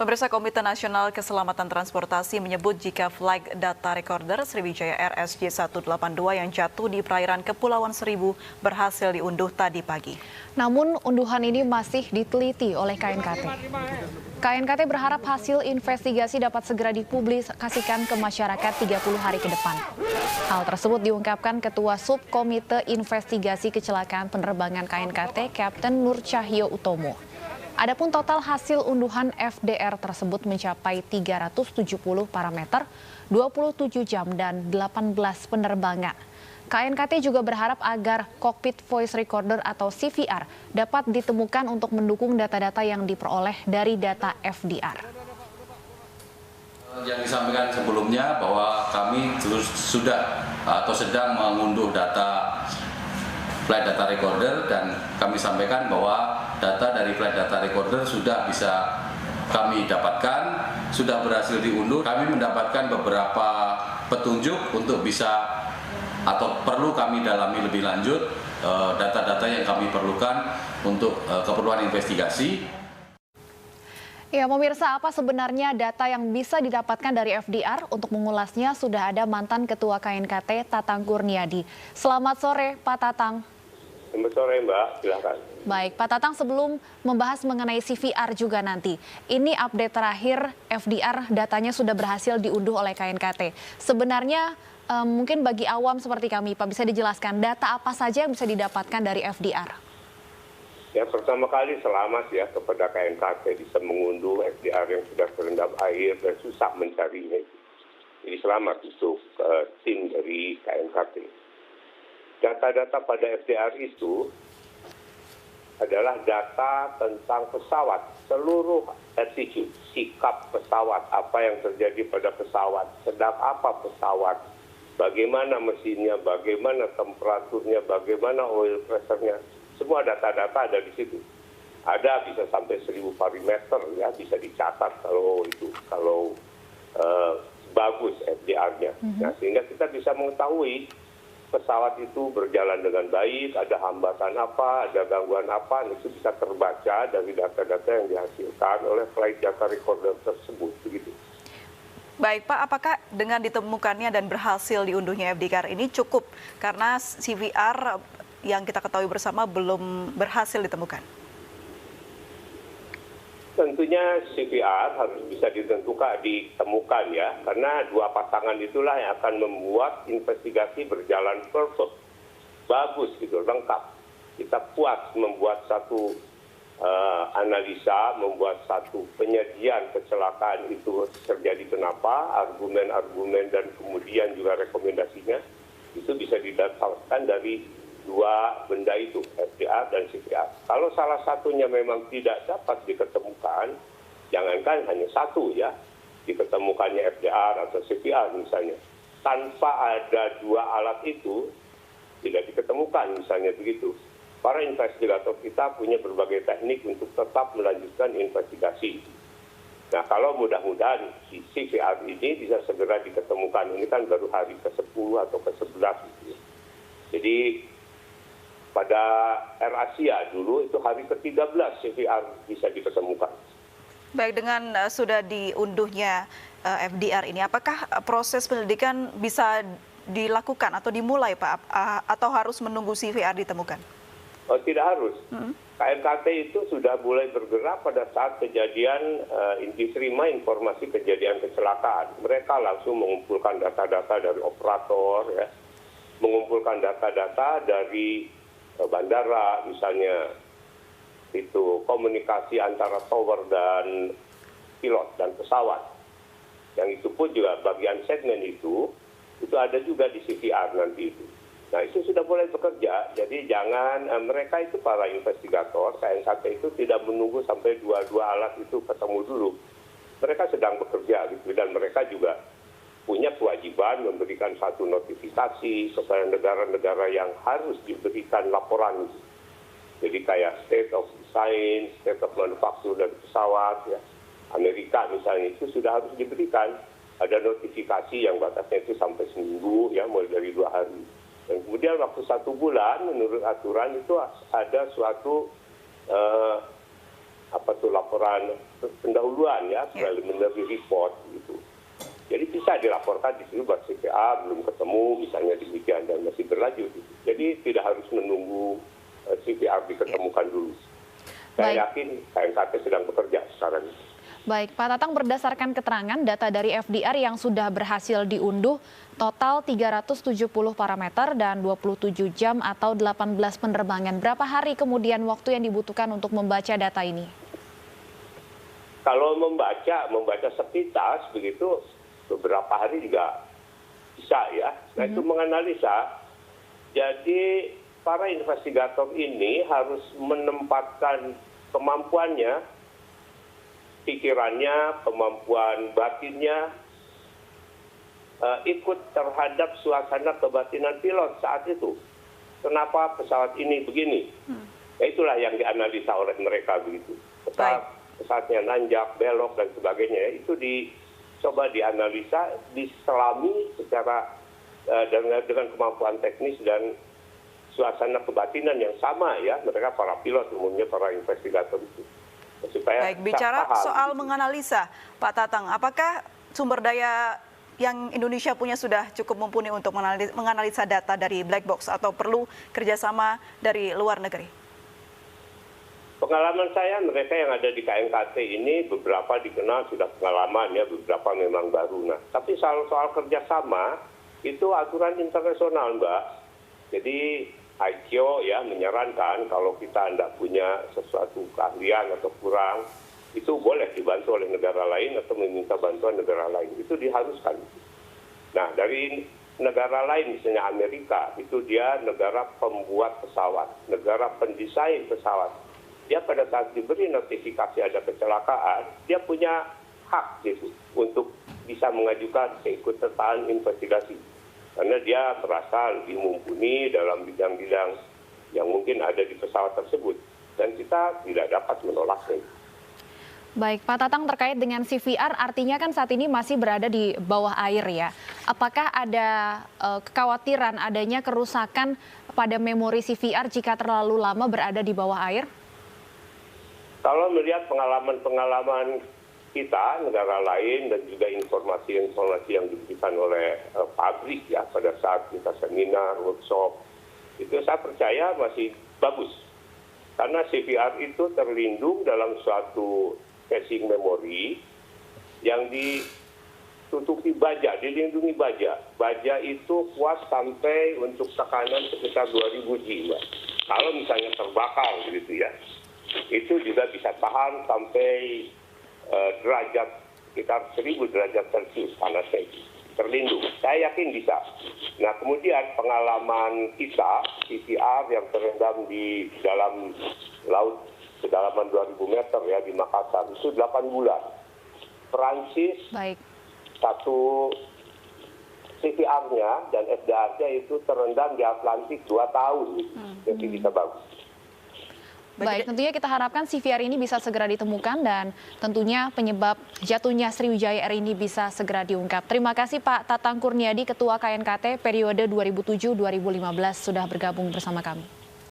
Pemirsa Komite Nasional Keselamatan Transportasi menyebut jika flight data recorder Sriwijaya RSJ 182 yang jatuh di perairan Kepulauan Seribu berhasil diunduh tadi pagi. Namun unduhan ini masih diteliti oleh KNKT. KNKT berharap hasil investigasi dapat segera dipublikasikan ke masyarakat 30 hari ke depan. Hal tersebut diungkapkan Ketua Subkomite Investigasi Kecelakaan Penerbangan KNKT, Kapten Nur Cahyo Utomo. Adapun total hasil unduhan FDR tersebut mencapai 370 parameter, 27 jam dan 18 penerbangan. KNKT juga berharap agar cockpit voice recorder atau CVR dapat ditemukan untuk mendukung data-data yang diperoleh dari data FDR. Yang disampaikan sebelumnya bahwa kami sudah atau sedang mengunduh data flight data recorder dan kami sampaikan bahwa data dari flight data recorder sudah bisa kami dapatkan, sudah berhasil diunduh. Kami mendapatkan beberapa petunjuk untuk bisa atau perlu kami dalami lebih lanjut data-data yang kami perlukan untuk keperluan investigasi. Ya, pemirsa, apa sebenarnya data yang bisa didapatkan dari FDR? Untuk mengulasnya sudah ada mantan Ketua KNKT Tatang Kurniadi. Selamat sore, Pak Tatang. Selamat sore, Mbak. Silakan. Baik, Pak Tatang, sebelum membahas mengenai CVR juga nanti, ini update terakhir FDR datanya sudah berhasil diunduh oleh KNKT. Sebenarnya mungkin bagi awam seperti kami, Pak, bisa dijelaskan data apa saja yang bisa didapatkan dari FDR? Ya, pertama kali selamat ya kepada KNKT bisa mengunduh FDR yang sudah terendam air dan susah mencarinya. Jadi selamat untuk tim dari KNKT. Data-data pada FDR itu adalah data tentang pesawat, seluruh attitude, sikap pesawat, apa yang terjadi pada pesawat, sedang apa pesawat, bagaimana mesinnya, bagaimana temperaturnya, bagaimana oil pressure-nya. Semua data-data ada di situ. Ada bisa sampai 1000 parameter ya, bisa dicatat kalau bagus FDR-nya. Nah, sehingga kita bisa mengetahui pesawat itu berjalan dengan baik, ada hambatan apa, ada gangguan apa, itu bisa terbaca dari data-data yang dihasilkan oleh flight data recorder tersebut. Begitu. Baik Pak, apakah dengan ditemukannya dan berhasil diunduhnya FDR ini cukup? Karena CVR yang kita ketahui bersama belum berhasil ditemukan. Tentunya CVR harus bisa ditemukan ya, karena dua pasangan itulah yang akan membuat investigasi berjalan perfect, bagus gitu, lengkap. Kita puas membuat satu analisa, membuat satu penyajian kecelakaan itu terjadi kenapa, argumen-argumen dan kemudian juga rekomendasinya, itu bisa didapatkan dari dua benda itu, FDR dan CVR. Kalau salah satunya memang tidak dapat diketemukan, jangankan hanya satu ya, diketemukannya FDR atau CVR misalnya, tanpa ada dua alat itu, tidak diketemukan misalnya begitu. Para investigator kita punya berbagai teknik untuk tetap melanjutkan investigasi. Nah, kalau mudah-mudahan si CVR ini bisa segera diketemukan, ini kan baru hari ke-10 atau ke-11 gitu. Jadi pada Air Asia dulu itu hari ke-13 CVR bisa diketemukan. Baik, dengan sudah diunduhnya FDR ini, apakah proses penyelidikan bisa dilakukan atau dimulai Pak? Atau harus menunggu CVR ditemukan? Oh, tidak harus. KNKT itu sudah mulai bergerak pada saat kejadian diterima informasi kejadian kecelakaan. Mereka langsung mengumpulkan data-data dari operator, ya, mengumpulkan data-data dari bandara misalnya, itu komunikasi antara tower dan pilot dan pesawat. Yang itu pun juga bagian segmen itu ada juga di CVR nanti itu. Nah, itu sudah mulai bekerja, jadi jangan mereka itu para investigator, KNKT itu tidak menunggu sampai dua-dua alat itu ketemu dulu. Mereka sedang bekerja gitu, dan mereka juga punya kewajiban memberikan satu notifikasi kepada negara-negara yang harus diberikan laporan. Jadi kayak state of design, state of manufacture dari pesawat, ya. Amerika misalnya itu sudah harus diberikan. Ada notifikasi yang batasnya itu sampai seminggu, ya, mulai dari 2 hari. Dan kemudian waktu 1 bulan menurut aturan itu ada suatu laporan pendahuluan ya, preliminary report gitu. Jadi bisa dilaporkan di situ buat CPA belum ketemu misalnya demikian dan masih berlanjut. Gitu. Jadi tidak harus menunggu CPR diketemukan dulu. Saya yakin KNKT sedang bekerja sekarang ini. Baik, Pak Tatang, berdasarkan keterangan data dari FDR yang sudah berhasil diunduh, total 370 parameter dan 27 jam atau 18 penerbangan. Berapa hari kemudian waktu yang dibutuhkan untuk membaca data ini? Kalau membaca sepintas begitu beberapa hari juga bisa ya. Nah itu menganalisa. Jadi para investigator ini harus menempatkan kemampuannya, pikirannya, kemampuan batinnya ikut terhadap suasana kebatinan pilot saat itu. Kenapa pesawat ini begini? Ya itulah yang dianalisa oleh mereka begitu. Pesawatnya nanjak, belok dan sebagainya itu dicoba dianalisa, diselami secara dengan kemampuan teknis dan suasana kebatinan yang sama ya, mereka para pilot umumnya para investigator itu. Supaya baik, bicara soal menganalisa, Pak Tatang, apakah sumber daya yang Indonesia punya sudah cukup mumpuni untuk menganalisa data dari black box atau perlu kerjasama dari luar negeri? Pengalaman saya, mereka yang ada di KNKT ini beberapa dikenal sudah pengalaman ya, beberapa memang baru. Nah, tapi soal kerjasama itu aturan internasional, Mbak. Jadi ICAO ya menyarankan kalau kita tidak punya sesuatu keahlian atau kurang, itu boleh dibantu oleh negara lain atau meminta bantuan negara lain. Itu diharuskan. Nah, dari negara lain misalnya Amerika, itu dia negara pembuat pesawat, negara pendesain pesawat. Dia pada saat diberi notifikasi ada kecelakaan, dia punya hak gitu untuk bisa mengajukan keikutsertaan investigasi. Karena dia merasa lebih mumpuni dalam bidang-bidang yang mungkin ada di pesawat tersebut. Dan kita tidak dapat menolaknya. Baik, Pak Tatang, terkait dengan CVR, artinya kan saat ini masih berada di bawah air ya. Apakah ada kekhawatiran adanya kerusakan pada memori CVR jika terlalu lama berada di bawah air? Kalau melihat pengalaman-pengalaman kita, negara lain, dan juga informasi-informasi yang diberikan oleh pabrik ya pada saat kita seminar, workshop, itu saya percaya masih bagus. Karena CVR itu terlindung dalam suatu casing memori yang ditutupi baja, dilindungi baja. Baja itu kuat sampai untuk tekanan sekitar 2000 G. Kalau misalnya terbakar gitu ya, itu juga bisa tahan sampai derajat sekitar 1000 derajat Celcius panasnya, terlindung. Saya yakin bisa. Nah kemudian pengalaman kita CVR yang terendam di dalam laut kedalaman 2000 meter ya di Makassar itu 8 bulan. Perancis satu CVR-nya dan FDR-nya itu terendam di Atlantik 2 tahun. Jadi bisa bagus. Baik, tentunya kita harapkan CVR ini bisa segera ditemukan dan tentunya penyebab jatuhnya Sriwijaya Air ini bisa segera diungkap. Terima kasih Pak Tatang Kurniadi, Ketua KNKT periode 2007-2015 sudah bergabung bersama kami.